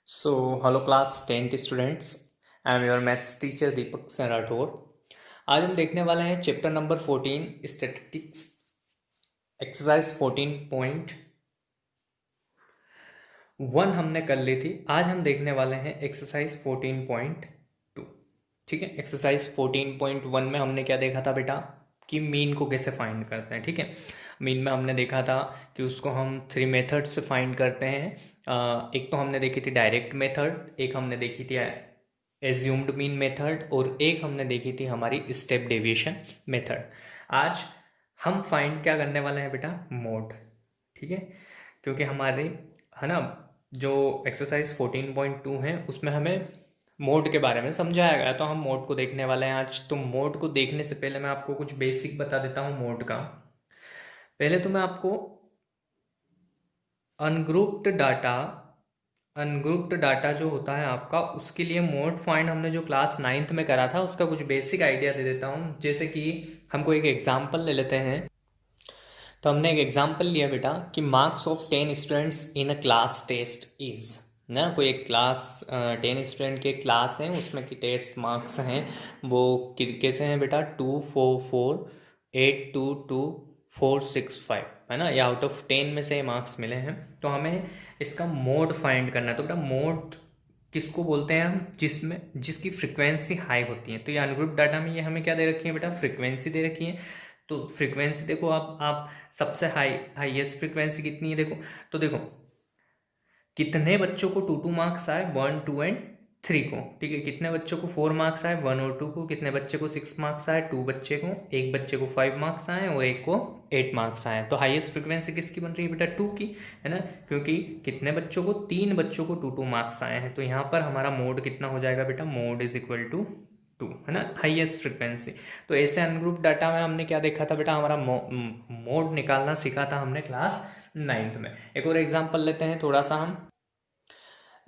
So, hello class 10th students. I am your maths teacher Deepak Singh Rathore. आज हम देखने वाले हैं चैप्टर नंबर 14 स्टैटिस्टिक्स एक्सरसाइज 14.1 हमने कर ली थी। आज हम देखने वाले हैं एक्सरसाइज 14.2। ठीक है, एक्सरसाइज 14.1 में हमने क्या देखा था बेटा कि मीन को कैसे फाइंड करते हैं। ठीक है, मीन में हमने देखा था कि उसको हम 3 मेथड से फाइंड करते हैं। एक तो हमने देखी थी डायरेक्ट मेथड, एक हमने देखी थी एज्यूम्ड मीन मेथड और एक हमने देखी थी हमारी स्टेप डेविएशन मेथड। आज हम फाइंड क्या करने वाले हैं बेटा, मोड। ठीक है, क्योंकि हमारे है ना जो एक्सरसाइज 14.2 है उसमें हमें मोड के बारे में समझाया गया, तो हम मोड को देखने वाले हैं आज। तो मोड को देखने से पहले मैं आपको कुछ बेसिक बता देता हूँ मोड का। पहले तो मैं आपको अनग्रुप्ड डाटा जो होता है आपका, उसके लिए मोड फाइंड हमने जो क्लास 9th में करा था उसका कुछ बेसिक आइडिया दे देता हूँ। जैसे कि हमको एक एग्जांपल ले लेते हैं। तो हमने एक एग्जांपल लिया बेटा कि marks of 10 students in a class test is ना, कोई एक क्लास 10 स्टूडेंट के क्लास है, उसमें की टेस्ट मार्क्स हैं वो कैसे हैं बेटा, 244 822 465 है ना, या आउट ऑफ 10 में से मार्क्स मिले हैं। तो हमें इसका मोड फाइंड करना है। तो बेटा मोड किसको बोलते हैं हम, जिसकी फ्रिक्वेंसी हाई होती है। तो ये अनग्रुप डाटा में ये हमें क्या दे रखी है बेटा, फ्रिक्वेंसी दे रखी है। तो फ्रिक्वेंसी देखो आप सबसे हाईएस्ट फ्रिक्वेंसी कितनी है देखो। तो देखो कितने बच्चों को 2 मार्क्स आए, 1 2 एंड 3 को। ठीक है, कितने बच्चों को 4 मार्क्स आए, 1 और 2 को। कितने बच्चे को 6 मार्क्स आए, 2 बच्चे को। एक बच्चे को 5 मार्क्स आए और एक को 8 मार्क्स आए। तो हाईएस्ट फ्रिक्वेंसी किसकी बन रही है बेटा, 2 की, है ना, क्योंकि कितने बच्चों को, 3 बच्चों को 2 मार्क्स आए हैं। तो यहाँ पर हमारा मोड कितना हो जाएगा बेटा, मोड इज इक्वल टू 2, है ना, हाईएस्ट फ्रिक्वेंसी। तो ऐसे अनग्रुप डाटा में हमने क्या देखा था बेटा, हमारा मोड निकालना सीखा था हमने क्लास 9th में। एक और एग्जांपल लेते हैं थोड़ा सा हम।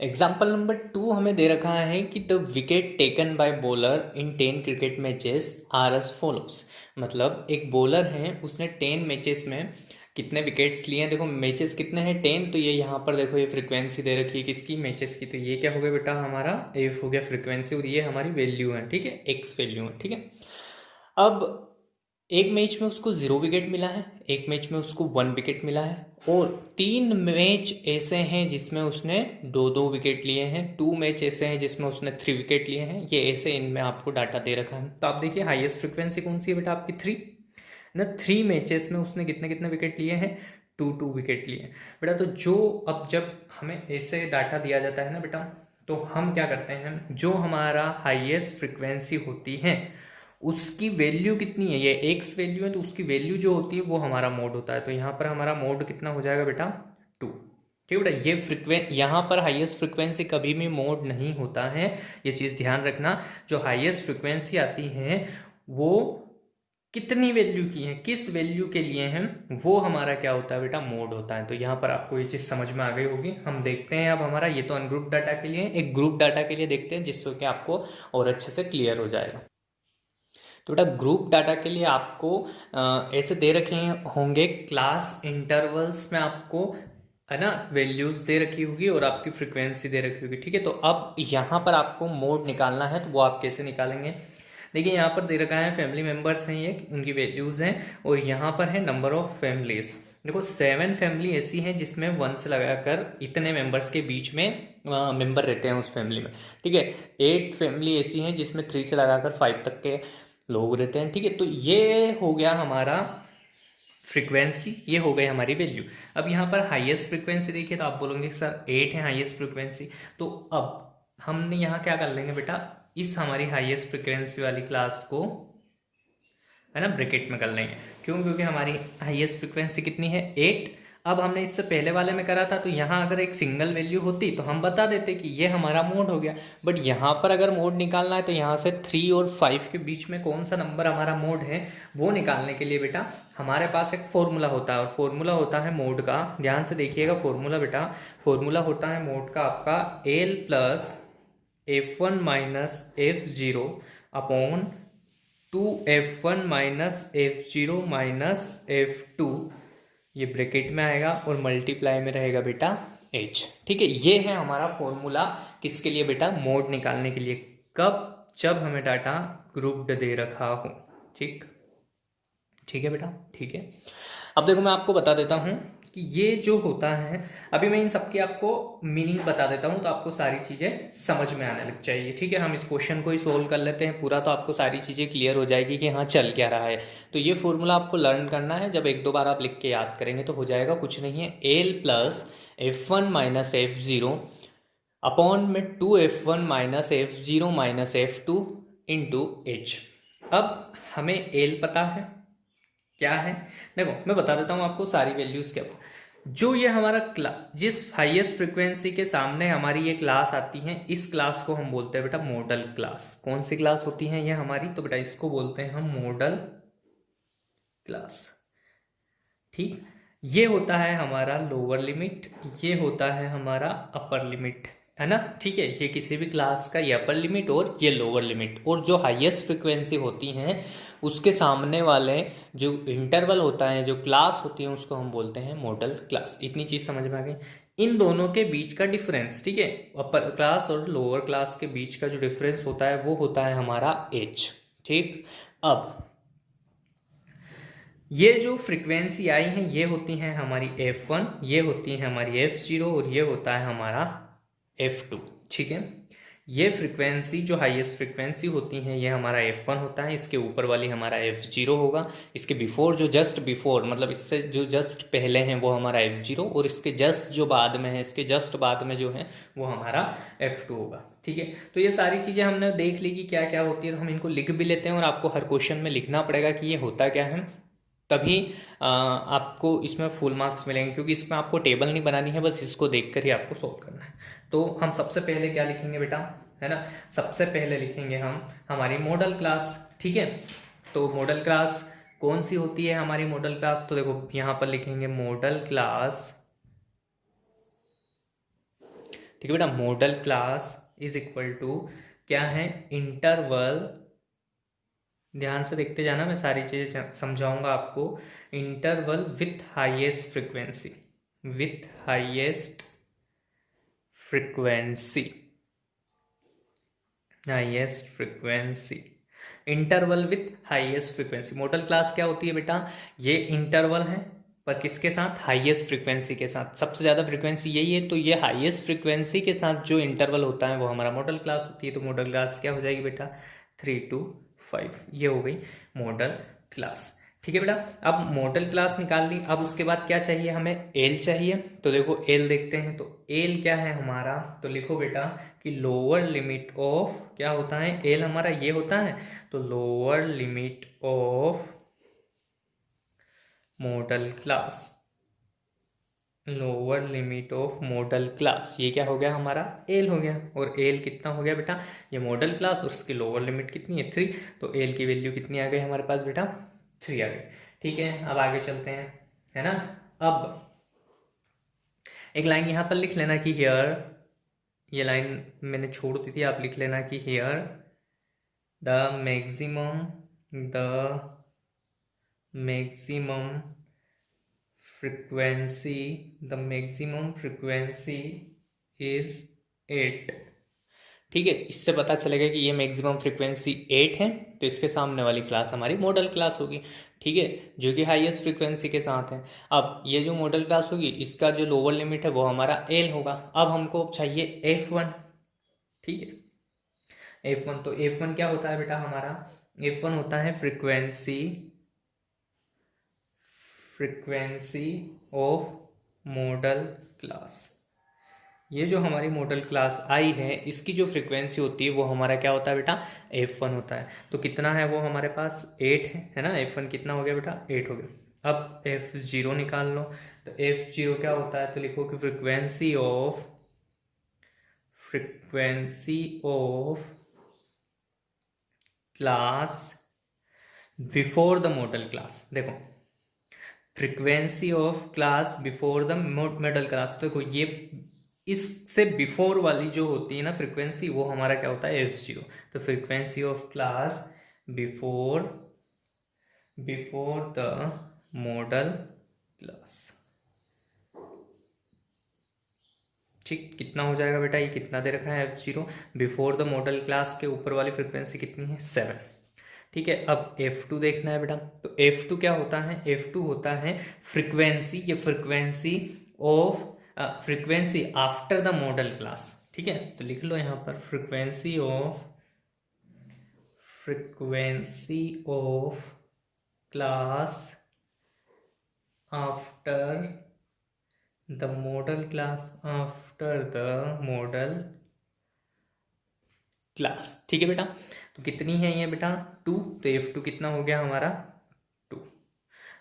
एग्जाम्पल नंबर 2 हमें दे रखा है कि the wicket taken by bowler in 10 cricket matches are as follows. मतलब एक बॉलर है, उसने 10 मैचेस में कितने विकेट्स लिए हैं। देखो मैचेस कितने हैं, 10। तो ये यहाँ पर देखो ये फ्रीक्वेंसी दे रखी है किसकी, मैचेस की। तो ये क्या हो गया बेटा, हमारा एफ हो गया फ्रीक्वेंसी, और ये हमारी वैल्यू है। ठीक है, एक्स वैल्यू है। ठीक है, अब एक मैच में उसको 0 विकेट मिला है, एक मैच में उसको 1 विकेट मिला है, और 3 मैच ऐसे हैं जिसमें उसने 2 विकेट लिए हैं, 2 मैच ऐसे हैं जिसमें उसने 3 विकेट लिए हैं। ये ऐसे इनमें आपको डाटा दे रखा है। तो आप देखिए हाईएस्ट फ्रिक्वेंसी कौन सी है बेटा, आपकी 3 ना। 3 मैचेस में उसने कितने कितने विकेट लिए हैं, 2 विकेट लिए हैं बेटा। तो जो अब जब हमें ऐसे डाटा दिया जाता है ना बेटा, तो हम क्या करते हैं, जो हमारा हाईएस्ट फ्रिक्वेंसी होती है उसकी वैल्यू कितनी है, ये एक्स वैल्यू है, तो उसकी वैल्यू जो होती है वो हमारा मोड होता है। तो यहाँ पर हमारा मोड कितना हो जाएगा बेटा, 2। ठीक है बेटा, ये यहाँ पर हाईएस्ट फ्रिक्वेंसी कभी भी मोड नहीं होता है, ये चीज़ ध्यान रखना। जो हाईएस्ट फ्रिक्वेंसी आती है वो कितनी वैल्यू की है, किस वैल्यू के लिए हैं, वो हमारा क्या होता है बेटा, मोड होता है। तो यहाँ पर आपको ये चीज़ समझ में आ गई होगी। हम देखते हैं अब हमारा, ये तो अनग्रुप डाटा के लिए, एक ग्रुप डाटा के लिए देखते हैं जिससे कि आपको और अच्छे से क्लियर हो जाएगा। तो बेटा ग्रुप डाटा के लिए आपको ऐसे दे रखे होंगे क्लास इंटरवल्स में, आपको है ना वैल्यूज दे रखी होगी और आपकी फ्रीक्वेंसी दे रखी होगी। ठीक है, तो अब यहाँ पर आपको मोड निकालना है, तो वो आप कैसे निकालेंगे। देखिए यहाँ पर दे रखा है फैमिली मेंबर्स हैं, ये उनकी वैल्यूज हैं, और यहाँ पर है नंबर ऑफ फैमिलीज। देखो 7 फैमिली ऐसी हैं जिसमें 1 से लगाकर इतने मेंबर्स के बीच में मेंबर रहते हैं उस फैमिली में। ठीक है, 8 फैमिली ऐसी हैं जिसमें 3 से लगाकर 5 तक के लोग रहते हैं। ठीक है, तो ये हो गया हमारा फ्रीक्वेंसी, ये हो गई हमारी वैल्यू। अब यहाँ पर हाईएस्ट फ्रीक्वेंसी देखिए, तो आप बोलोगे सर 8 है हाईएस्ट फ्रीक्वेंसी। तो अब हमने यहाँ क्या कर लेंगे बेटा, इस हमारी हाईएस्ट फ्रीक्वेंसी वाली क्लास को है ना ब्रैकेट में कर लेंगे। क्यों, क्योंकि हमारी हाईएस्ट फ्रीक्वेंसी कितनी है, 8। अब हमने इससे पहले वाले में करा था, तो यहाँ अगर एक सिंगल वैल्यू होती तो हम बता देते कि ये हमारा मोड हो गया। बट यहाँ पर अगर मोड निकालना है तो यहाँ से 3 और 5 के बीच में कौन सा नंबर हमारा मोड है, वो निकालने के लिए बेटा हमारे पास एक फॉर्मूला होता है, और फॉर्मूला होता है मोड का। ध्यान से देखिएगा फॉर्मूला बेटा, फॉर्मूला होता है मोड का आपका L plus F1 minus F0 upon 2F1 minus F0 minus F2, ये ब्रैकेट में आएगा और मल्टीप्लाई में रहेगा बेटा एच। ठीक है, ये है हमारा फॉर्मूला किसके लिए बेटा, मोड निकालने के लिए। कब, जब हमें डाटा ग्रुप्ड दे रखा हो। ठीक, ठीक है बेटा, ठीक है। अब देखो मैं आपको बता देता हूँ कि ये जो होता है, अभी मैं इन सबकी आपको मीनिंग बता देता हूँ तो आपको सारी चीज़ें समझ में आने लग जाएगी। ठीक है, हम इस क्वेश्चन को ही सोल्व कर लेते हैं पूरा, तो आपको सारी चीज़ें क्लियर हो जाएगी कि हाँ चल क्या रहा है। तो ये फॉर्मूला आपको लर्न करना है, जब एक दो बार आप लिख के याद करेंगे तो हो जाएगा। कुछ नहीं है, L plus F1 minus F0 upon में 2F1 minus F0 minus F2 into H. अब हमें एल पता है क्या है, देखो मैं बता देता हूँ आपको सारी वैल्यूज क्या। जो ये हमारा जिस हाईएस्ट फ्रीक्वेंसी के सामने हमारी ये क्लास आती है, इस क्लास को हम बोलते हैं बेटा मॉडल क्लास। कौन सी क्लास होती है ये हमारी, तो बेटा इसको बोलते हैं हम मॉडल क्लास। ठीक, ये होता है हमारा लोअर लिमिट, ये होता है हमारा अपर लिमिट, है ना। ठीक है, ये किसी भी क्लास का ये अपर लिमिट और ये लोअर लिमिट, और जो हाईएस्ट फ्रिक्वेंसी होती हैं उसके सामने वाले जो इंटरवल होता है, जो क्लास होती है, उसको हम बोलते हैं मॉडल क्लास। इतनी चीज़ समझ में आ गई। इन दोनों के बीच का डिफरेंस, ठीक है, अपर क्लास और लोअर क्लास के बीच का जो डिफरेंस होता है वो होता है हमारा एच। ठीक, अब ये जो फ्रीक्वेंसी आई हैं ये होती हैं हमारी F1, ये होती है हमारी F0 और ये होता है हमारा F2। ठीक है, ये फ्रीक्वेंसी जो हाईएस्ट फ्रीक्वेंसी होती हैं ये हमारा F1 होता है, इसके ऊपर वाली हमारा F0 होगा, इसके बिफोर जो जस्ट बिफोर मतलब इससे जो जस्ट पहले हैं वो हमारा F0, और इसके जस्ट जो बाद में है, इसके जस्ट बाद में जो है वो हमारा F2 होगा। ठीक है, तो ये सारी चीज़ें हमने देख ली कि क्या क्या होती है, तो हम इनको लिख भी लेते हैं, और आपको हर क्वेश्चन में लिखना पड़ेगा कि ये होता क्या है, तभी आपको इसमें फुल मार्क्स मिलेंगे, क्योंकि इसमें आपको टेबल नहीं बनानी है, बस इसको देखकर ही आपको सॉल्व करना है। तो हम सबसे पहले क्या लिखेंगे बेटा, है ना, सबसे पहले लिखेंगे हम हमारी मॉडल क्लास। ठीक है, तो मॉडल क्लास कौन सी होती है हमारी मॉडल क्लास, तो देखो यहाँ पर लिखेंगे मॉडल क्लास। ठीक है बेटा, modal class is equal to क्या है, इंटरवल, ध्यान से देखते जाना, मैं सारी चीजें समझाऊंगा आपको। Interval with highest frequency, with highest frequency, highest frequency, interval with highest frequency. Model class क्या होती है बेटा, ये इंटरवल है पर किसके साथ, हाईएस्ट फ्रीक्वेंसी के साथ। सबसे ज़्यादा फ्रीक्वेंसी यही है, तो ये हाईएस्ट फ्रीक्वेंसी के साथ जो इंटरवल होता है वो हमारा मॉडल क्लास होती है। तो मॉडल क्लास क्या हो जाएगी बेटा, 3 to 5, ये हो गई मॉडल क्लास। ठीक है बेटा, अब मॉडल क्लास निकाल ली, अब उसके बाद क्या चाहिए हमें, एल चाहिए। तो देखो एल देखते हैं, तो एल क्या है हमारा, तो लिखो बेटा कि लोअर लिमिट ऑफ, क्या होता है एल हमारा, ये होता है, तो lower limit of model class, lower limit of model class, ये क्या हो गया हमारा, एल हो गया। और एल कितना हो गया बेटा, ये मॉडल क्लास और उसकी लोअर लिमिट कितनी है, 3, तो एल की वैल्यू कितनी आ गई हमारे पास बेटा, 3 आ गई। ठीक है, अब आगे चलते हैं, है ना। अब एक लाइन यहाँ पर लिख लेना कि हियर, ये लाइन मैंने छोड़ दी थी, आप लिख लेना कि here the maximum, the maximum frequency, the maximum frequency is 8। ठीक है, इससे पता चलेगा कि ये मैक्सिमम फ्रीक्वेंसी 8 है, तो इसके सामने वाली क्लास हमारी मॉडल क्लास होगी। ठीक है, जो कि हाईएस्ट फ्रीक्वेंसी के साथ है। अब ये जो मॉडल क्लास होगी इसका जो लोअर लिमिट है वो हमारा एल होगा। अब हमको चाहिए F1। ठीक है, F1, तो F1 क्या होता है बेटा हमारा, F1 होता है frequency, frequency of model class. ये जो हमारी मॉडल क्लास आई है इसकी जो फ्रीक्वेंसी होती है वो हमारा क्या होता है बेटा, F1 होता है। तो कितना है वो हमारे पास, 8 है ना। F1 कितना हो गया बेटा, 8 हो गया। अब F0 निकाल लो, तो F0 क्या होता है, तो लिखो कि frequency of, frequency of class before the modal class. देखो frequency of class before the modal class, तो देखो ये इससे बिफोर वाली जो होती है ना फ्रीक्वेंसी, वो हमारा क्या होता है, F0। तो frequency of class before, before the modal class, ठीक, कितना हो जाएगा बेटा, ये कितना दे रखा है F0 before the modal class के ऊपर वाली फ्रिक्वेंसी कितनी है 7। ठीक है, अब F2 देखना है बेटा। तो F2 क्या होता है, F2 होता है फ्रिक्वेंसी, ये frequency of frequency after the modal class. ठीक है, तो लिख लो यहाँ पर frequency of class after the modal class, after the modal class. ठीक है बेटा, तो कितनी है ये बेटा 2, तो F2 कितना हो गया हमारा 2।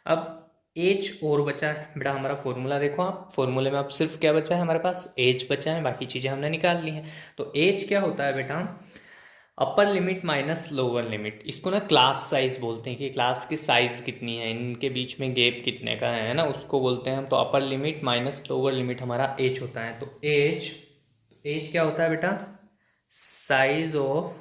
अब एच और बचा है बेटा हमारा फॉर्मूला देखो, आप फॉर्मूले में अब सिर्फ क्या बचा है हमारे पास, एच बचा है, बाकी चीज़ें हमने निकाल ली हैं। तो एच क्या होता है बेटा, अपर लिमिट माइनस लोअर लिमिट। इसको ना क्लास साइज बोलते हैं कि क्लास की साइज कितनी है, इनके बीच में गैप कितने का है ना, उसको बोलते हैं हम। तो upper limit minus lower limit हमारा एच होता है। तो एच क्या होता है बेटा, साइज ऑफ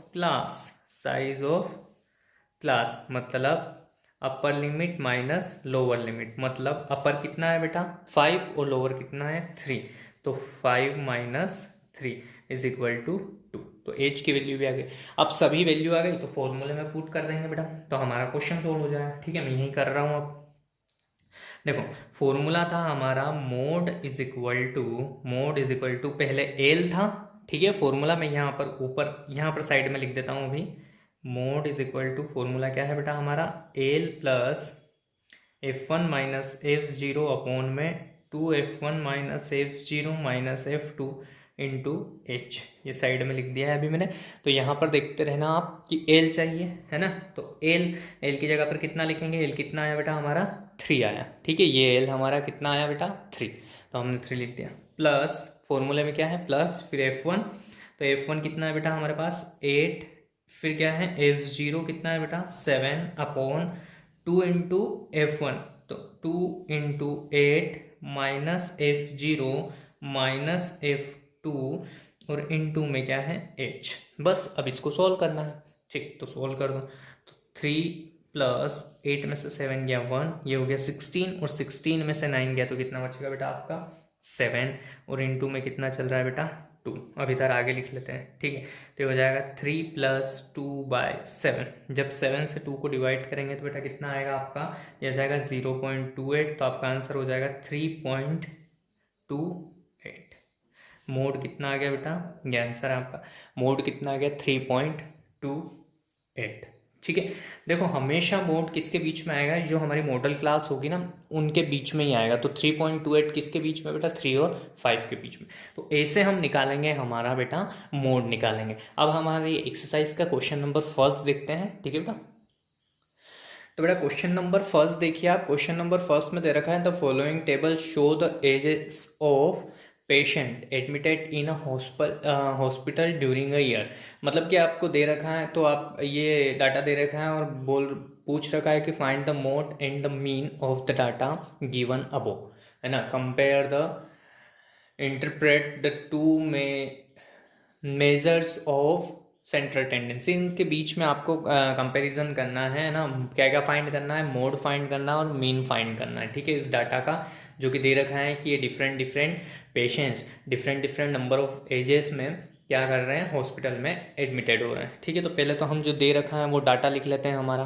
क्लास मतलब अपर लिमिट माइनस लोअर लिमिट, मतलब अपर कितना है बेटा 5 और लोअर कितना है 3, तो 5 माइनस 3 इज इक्वल टू 2। तो एच की वैल्यू भी आ गई। अब सभी वैल्यू आ गई तो फॉर्मूले में पुट कर देंगे बेटा, तो हमारा क्वेश्चन सोल्व हो जाएगा। ठीक है, मैं यही कर रहा हूँ। अब देखो फॉर्मूला था हमारा मोड इज इक्वल टू पहले एल था। ठीक है, फॉर्मूला मैं यहाँ पर साइड में लिख देता हूँ अभी। Mode is equal to formula क्या है बेटा हमारा, L plus F1 minus F0 upon में 2F1 minus F0 minus F2 into H, ये साइड में लिख दिया है अभी मैंने। तो यहाँ पर देखते रहना आप कि एल चाहिए है ना, तो एल की जगह पर कितना लिखेंगे, एल कितना आया बेटा हमारा 3 आया। ठीक है, ये एल हमारा कितना आया बेटा 3, तो हमने 3 लिख दिया। प्लस फॉर्मूले में क्या है प्लस, फिर F1, तो F1 कितना है बेटा हमारे पास 8, फिर क्या है F0 कितना है बेटा 7 अपॉन 2 इंटू F1, तो 2 into 8 minus F0 minus F2 और इंटू में क्या है H। बस अब इसको सॉल्व करना है। ठीक, तो सॉल्व कर दो। तो 3 प्लस 8 में से 7 गया 1, ये हो गया 16, और 16 में से 9 गया तो कितना बचेगा बेटा आपका 7, और इंटू में कितना चल रहा है बेटा 2। अब इधर आगे लिख लेते हैं। ठीक है, तो ये हो जाएगा 3 प्लस 2/7। जब 7 से 2 को डिवाइड करेंगे तो बेटा कितना आएगा आपका, ये आ जाएगा 0.28, तो आपका आंसर हो जाएगा 3.28। मोड कितना आ गया बेटा, ये आंसर है आपका, मोड कितना आ गया 3.28। ठीक है, देखो हमेशा मोड किसके बीच में आएगा, जो हमारी मॉडल क्लास होगी ना उनके बीच में ही आएगा। तो 3.28 किसके बीच में बेटा 3 और 5 के बीच में। तो ऐसे हम निकालेंगे हमारा बेटा मोड निकालेंगे। अब हमारी एक्सरसाइज का क्वेश्चन नंबर फर्स्ट देखते हैं। ठीक है बेटा, तो बेटा क्वेश्चन नंबर फर्स्ट देखिए आप। क्वेश्चन नंबर फर्स्ट में दे रखा है the following table show the ages of patient admitted in a hospital during a year. मतलब कि आपको दे रखा है, तो आप ये डाटा दे रखा है और पूछ रखा है कि find the mode and the mean of the data given above, है ना। Compare the interpret the two measures of central tendency. इनके बीच में आपको कंपैरिजन करना है ना, क्या क्या फाइंड करना है, मोड फाइंड करना है और मीन फाइंड करना है। ठीक है, इस डाटा का जो कि दे रखा है कि ये different patients different number of ages में क्या कर रहे हैं, हॉस्पिटल में एडमिटेड हो रहे हैं। ठीक है, तो पहले तो हम जो दे रखा है वो डाटा लिख लेते हैं हमारा।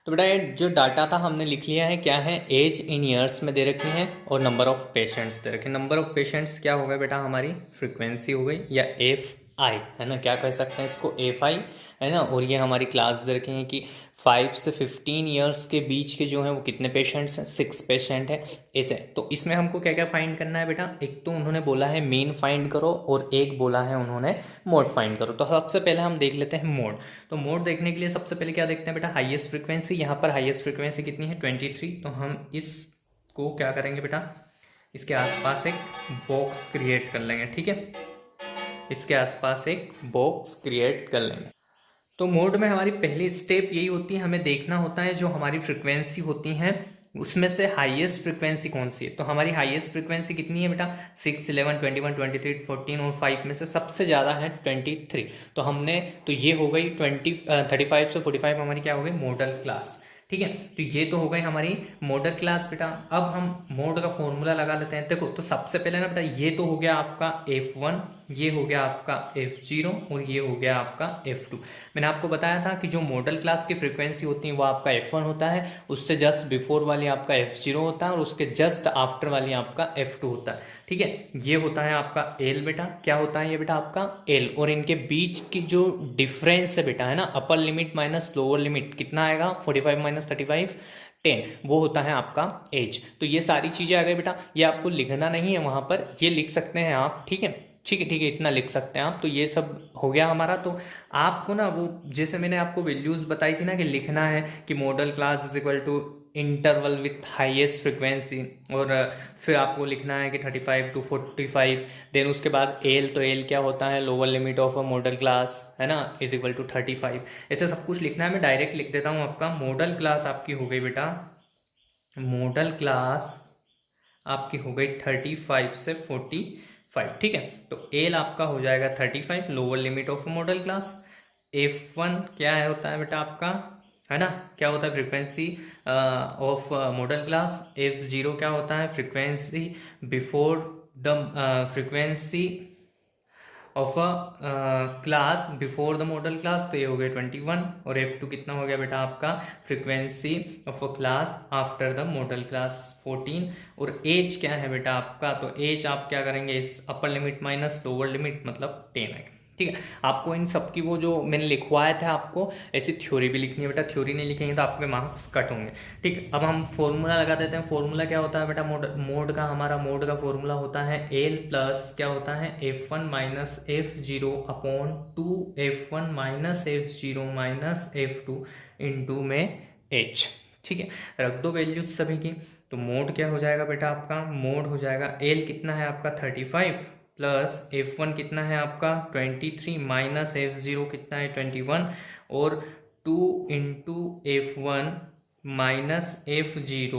तो बेटा ये जो डाटा था हमने लिख लिया है, क्या है एज इन ईयर्स में दे रखी है और नंबर ऑफ पेशेंट्स दे रखे। नंबर ऑफ पेशेंट्स क्या हो गया बेटा हमारी फ्रीक्वेंसी हो गई, या FI है ना, क्या कह सकते हैं इसको FI है ना। और ये हमारी क्लास दे रखी है कि 5 से 15 ईयर्स के बीच के जो हैं वो कितने पेशेंट्स हैं, 6 पेशेंट है ऐसे। तो इसमें हमको क्या क्या फाइंड करना है बेटा, एक तो उन्होंने बोला है मीन फाइंड करो और एक बोला है उन्होंने मोड फाइंड करो। तो सबसे पहले हम देख लेते हैं मोड। तो मोड देखने के लिए सबसे पहले क्या देखते हैं बेटा, हाईएस्ट फ्रीक्वेंसी। यहाँ पर हाईएस्ट फ्रीक्वेंसी कितनी है 23, तो हम इसको क्या करेंगे बेटा, इसके आसपास एक बॉक्स क्रिएट कर लेंगे। ठीक है, इसके आसपास एक बॉक्स क्रिएट कर लेंगे। तो मोड में हमारी पहली स्टेप यही होती है, हमें देखना होता है जो हमारी फ्रीक्वेंसी होती हैं उसमें से हाईएस्ट फ्रीक्वेंसी कौन सी है। तो हमारी हाईएस्ट फ्रीक्वेंसी कितनी है बेटा 6, 11, 21, 23, 14 और 5 में से सबसे ज़्यादा है 23। तो हमने, तो ये हो गई 35 से 45 हमारी क्या हो गई मॉडल क्लास। ठीक है। तो ये तो हो गई हमारी मॉडल क्लास बेटा। अब हम मोड का फॉर्मूला लगा लेते हैं। देखो तो सबसे पहले ना बेटा ये तो हो गया आपका F1, ये हो गया आपका F0 और ये हो गया आपका F2। मैंने आपको बताया था कि जो मॉडल क्लास की फ्रीक्वेंसी होती है वो आपका F1 होता है, उससे जस्ट बिफोर वाली आपका F0 होता है और उसके जस्ट आफ्टर वाली आपका F2 होता है। ठीक है, ये होता है आपका L बेटा। क्या होता है ये बेटा आपका L, और इनके बीच की जो डिफरेंस है बेटा है ना, अपर लिमिट माइनस लोअर लिमिट कितना आएगा, 45 माइनस 35 10, वो होता है आपका एज। तो ये सारी चीज़ें आ गई बेटा, ये आपको लिखना नहीं है वहाँ पर, ये लिख सकते हैं आप। ठीक है ठीक है ठीक है, इतना लिख सकते हैं आप। तो ये सब हो गया हमारा। तो आपको ना वो जैसे मैंने आपको वैल्यूज़ बताई थी ना कि लिखना है कि modal class is equal to interval with highest frequency, और फिर आपको लिखना है कि 35 to 45, देन उसके बाद एल, तो एल क्या होता है, lower limit of a model class है ना, इज इक्वल टू 35। ऐसे सब कुछ लिखना है। मैं डायरेक्ट लिख देता हूँ। आपका मॉडल क्लास आपकी हो गई बेटा, मॉडल क्लास आपकी हो गई 35 से 45। ठीक है, तो एल आपका हो जाएगा 35, lower limit of model class. F1 क्या है होता है बेटा आपका, है ना, क्या होता है, frequency of model class. F0 क्या होता है, frequency before the frequency of a class before the modal class, तो ये हो गया 21। और F2 कितना हो गया बेटा आपका, frequency of a class after the modal class 14। और एज क्या है बेटा आपका, तो एज आप क्या करेंगे, इस अपर लिमिट माइनस लोअर लिमिट मतलब 10 है। ठीक है, आपको इन सब की वो जो मैंने लिखवाया था आपको ऐसी थ्योरी भी लिखनी है बेटा, थ्योरी नहीं लिखेंगे तो आपके मार्क्स कट होंगे। ठीक, अब हम फॉर्मूला लगा देते हैं। फॉर्मूला क्या होता है बेटा, मोड का, हमारा मोड का फॉर्मूला होता है एल प्लस क्या होता है, F1 minus F0 upon 2 F1 minus F0 minus F2 into में H। ठीक है, रख दो वैल्यूज सभी की। तो मोड क्या हो जाएगा बेटा आपका, मोड हो जाएगा एल कितना है आपका 35 प्लस F1 कितना है आपका 23 माइनस F0 कितना है 21, और 2 इंटू F1 माइनस F0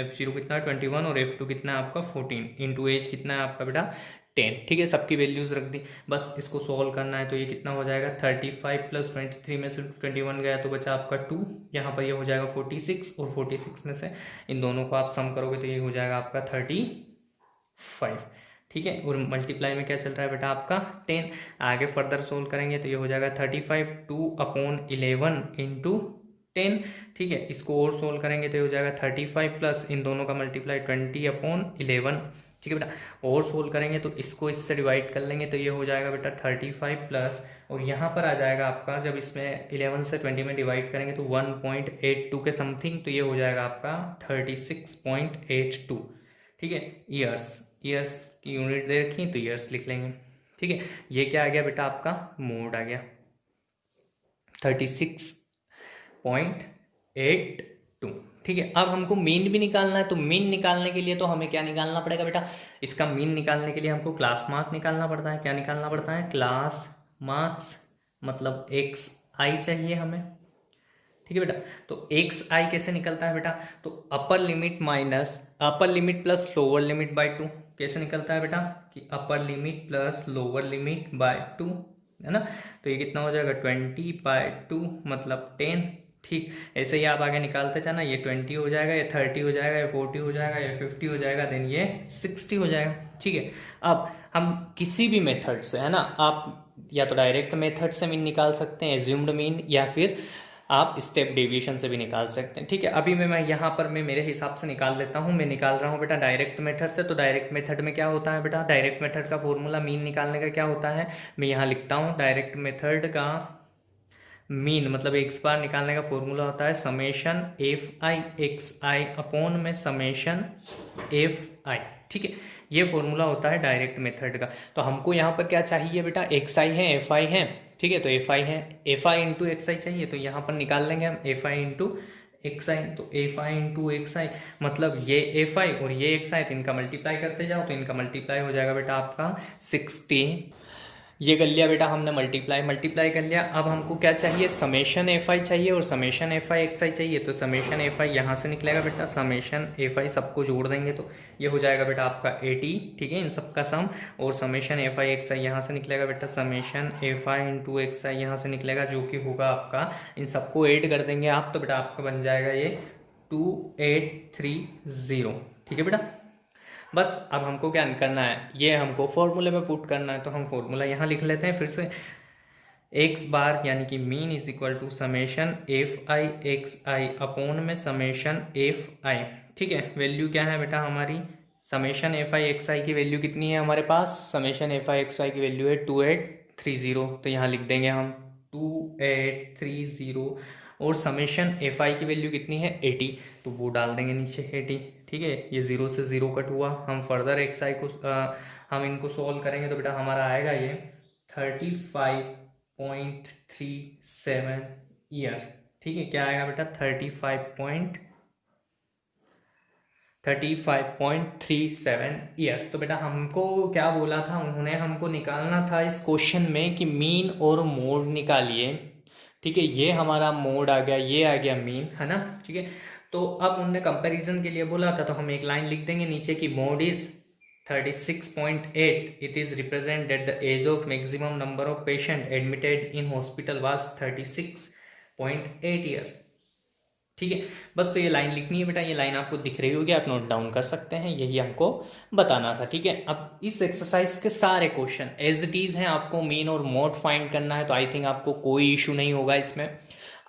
कितना है 21 और F2 कितना है आपका 14 इंटू एज कितना है आपका बेटा 10। ठीक है, सबकी वैल्यूज रख दी, बस इसको सॉल्व करना है। तो ये कितना हो जाएगा 35 प्लस 23 में से 21 गया तो बचा आपका 2, यहाँ पर ये हो जाएगा 46, और 46 में से इन दोनों को आप सम करोगे तो ये हो जाएगा आपका 35। ठीक है, और मल्टीप्लाई में क्या चल रहा है बेटा आपका 10। आगे फर्दर सोल्व करेंगे तो ये हो जाएगा 35 2 अपॉन 11 इंटू 10। ठीक है, इसको और सोल्व करेंगे तो ये हो जाएगा 35 प्लस इन दोनों का मल्टीप्लाई 20 अपॉन 11। ठीक है बेटा, और सोल्व करेंगे तो इसको इससे डिवाइड कर लेंगे तो ये हो जाएगा बेटा 35 प्लस, और यहाँ पर आ जाएगा आपका, जब इसमें 11 से 20 में डिवाइड करेंगे तो 1.82 के समथिंग, तो ये हो जाएगा आपका 36.82। ठीक है, ईयर्स की यूनिट दे रखी तो ईयर्स लिख लेंगे। ठीक है, ये क्या आ गया बेटा आपका मोड आ गया 36.82। ठीक है, अब हमको मीन भी निकालना है। तो मीन निकालने के लिए तो हमें क्या निकालना पड़ेगा बेटा, इसका मीन निकालने के लिए हमको क्लास मार्क निकालना पड़ता है। क्या निकालना पड़ता है, क्लास मार्क्स, मतलब XI चाहिए हमें। ठीक है बेटा, तो XI कैसे निकलता है बेटा, तो upper limit minus upper limit plus lower limit by 2। कैसे निकलता है बेटा, कि upper limit plus lower limit by 2, है ना। तो ये कितना हो जाएगा 20/2 मतलब 10। ठीक, ऐसे ही आप आगे निकालते जाना, ये 20 हो जाएगा, ये 30 हो जाएगा, ये 40 हो जाएगा, ये 50 हो जाएगा, देन ये 60 हो जाएगा। ठीक है, अब हम किसी भी मेथड से, है ना, आप या तो डायरेक्ट मेथड से मीन निकाल सकते हैं, एज्यूम्ड मीन, या फिर आप स्टेप डेविएशन से भी निकाल सकते हैं। ठीक है, अभी मैं यहाँ पर मैं मेरे हिसाब से निकाल लेता हूँ। मैं निकाल रहा हूँ बेटा डायरेक्ट मेथड से। तो डायरेक्ट मेथड में क्या होता है बेटा, डायरेक्ट मेथड का फॉर्मूला मीन निकालने का क्या होता है, मैं यहाँ लिखता हूँ। डायरेक्ट मेथड का मीन मतलब एक्स बार निकालने का फॉर्मूला होता है समेशन FI XI अपॉन में समेशन FI। ठीक है, ये फॉर्मूला होता है डायरेक्ट मेथड का। तो हमको यहाँ पर क्या चाहिए बेटा, XI है FI है। ठीक है, तो FI है, FI इंटू XI चाहिए, तो यहाँ पर निकाल लेंगे हम FI इंटू XI। तो FI इंटू XI मतलब ये FI और ये XI, तो इनका मल्टीप्लाई करते जाओ, तो इनका मल्टीप्लाई हो जाएगा बेटा आपका 60 ये कर लिया बेटा हमने, मल्टीप्लाई कर लिया। अब हमको क्या चाहिए, समेशन एफ आई चाहिए और समेशन एफ आई एक्स आई चाहिए। तो समेशन एफ आई यहाँ से निकलेगा बेटा, समेशन एफ आई सबको जोड़ देंगे तो ये हो जाएगा बेटा आपका 80, ठीक है, इन सब का सम। और summation F I X I यहाँ से निकलेगा बेटा, summation F I into X I यहाँ से निकलेगा, जो कि होगा आपका, इन सबको ऐड कर देंगे आप तो बेटा आपका बन जाएगा ये 2830, ठीक है बेटा। बस अब हमको क्या करना है, ये हमको फॉर्मूले में पुट करना है। तो हम फॉर्मूला यहाँ लिख लेते हैं फिर से, एक्स बार यानी कि mean is equal to summation F I X I upon में समेशन एफ आई, ठीक है। वैल्यू क्या है बेटा हमारी, summation F I X I की वैल्यू कितनी है हमारे पास, summation F I X I की वैल्यू है 2830, तो यहाँ लिख देंगे हम 2830। और समेशन एफ आई की वैल्यू कितनी है 80, तो वो डाल देंगे नीचे 80, ठीक है। ये 0 से 0 कट हुआ। हम फर्दर एक्स आई को हम इनको सॉल्व करेंगे तो बेटा हमारा आएगा ये 35.37 ईयर, ठीक है। क्या आएगा बेटा 35.37 ईयर। तो बेटा हमको क्या बोला था उन्होंने, हमको निकालना था इस क्वेश्चन में कि मीन और मोड निकालिए, ठीक है। ये हमारा मोड आ गया, ये आ गया मीन, है ना, ठीक है। तो अब उन्होंने कंपैरिजन के लिए बोला था, तो हम एक लाइन लिख देंगे नीचे की mode is 36.8, it is represent that the age of maximum number of patient admitted in hospital was 36.8 year, ठीक है। बस तो ये लाइन लिखनी है बेटा, ये लाइन आपको दिख रही होगी, आप नोट डाउन कर सकते हैं, यही हमको बताना था, ठीक है। अब इस एक्सरसाइज के सारे क्वेश्चन एज इट इज हैं, आपको मीन और मोड फाइंड करना है, तो आई थिंक आपको कोई इशू नहीं होगा इसमें।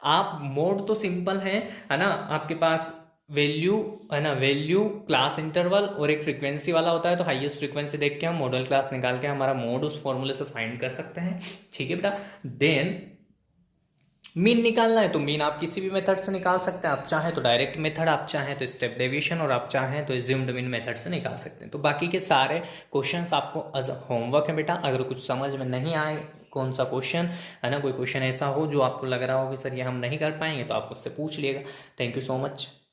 आप मोड तो सिंपल है ना, आपके पास वैल्यू है ना, वैल्यू क्लास इंटरवल और एक फ्रीक्वेंसी वाला होता है, तो हाईएस्ट फ्रीक्वेंसी देख के हम मॉडल क्लास निकाल के हमारा मोड उस फॉर्मूले से फाइंड कर सकते हैं, ठीक है बेटा। देन मीन निकालना है तो मीन आप किसी भी मेथड से निकाल सकते हैं, आप चाहें तो डायरेक्ट मेथड, आप चाहें तो स्टेप डेविएशन, और आप चाहें तो एज्यूम्ड मीन मेथड से निकाल सकते हैं। तो बाकी के सारे क्वेश्चंस आपको एज होमवर्क है बेटा। अगर कुछ समझ में नहीं आए कौन सा क्वेश्चन है ना, कोई क्वेश्चन ऐसा हो जो आपको लग रहा हो कि सर ये हम नहीं कर पाएंगे, तो आप उससे पूछ लिएगा। Thank you so much.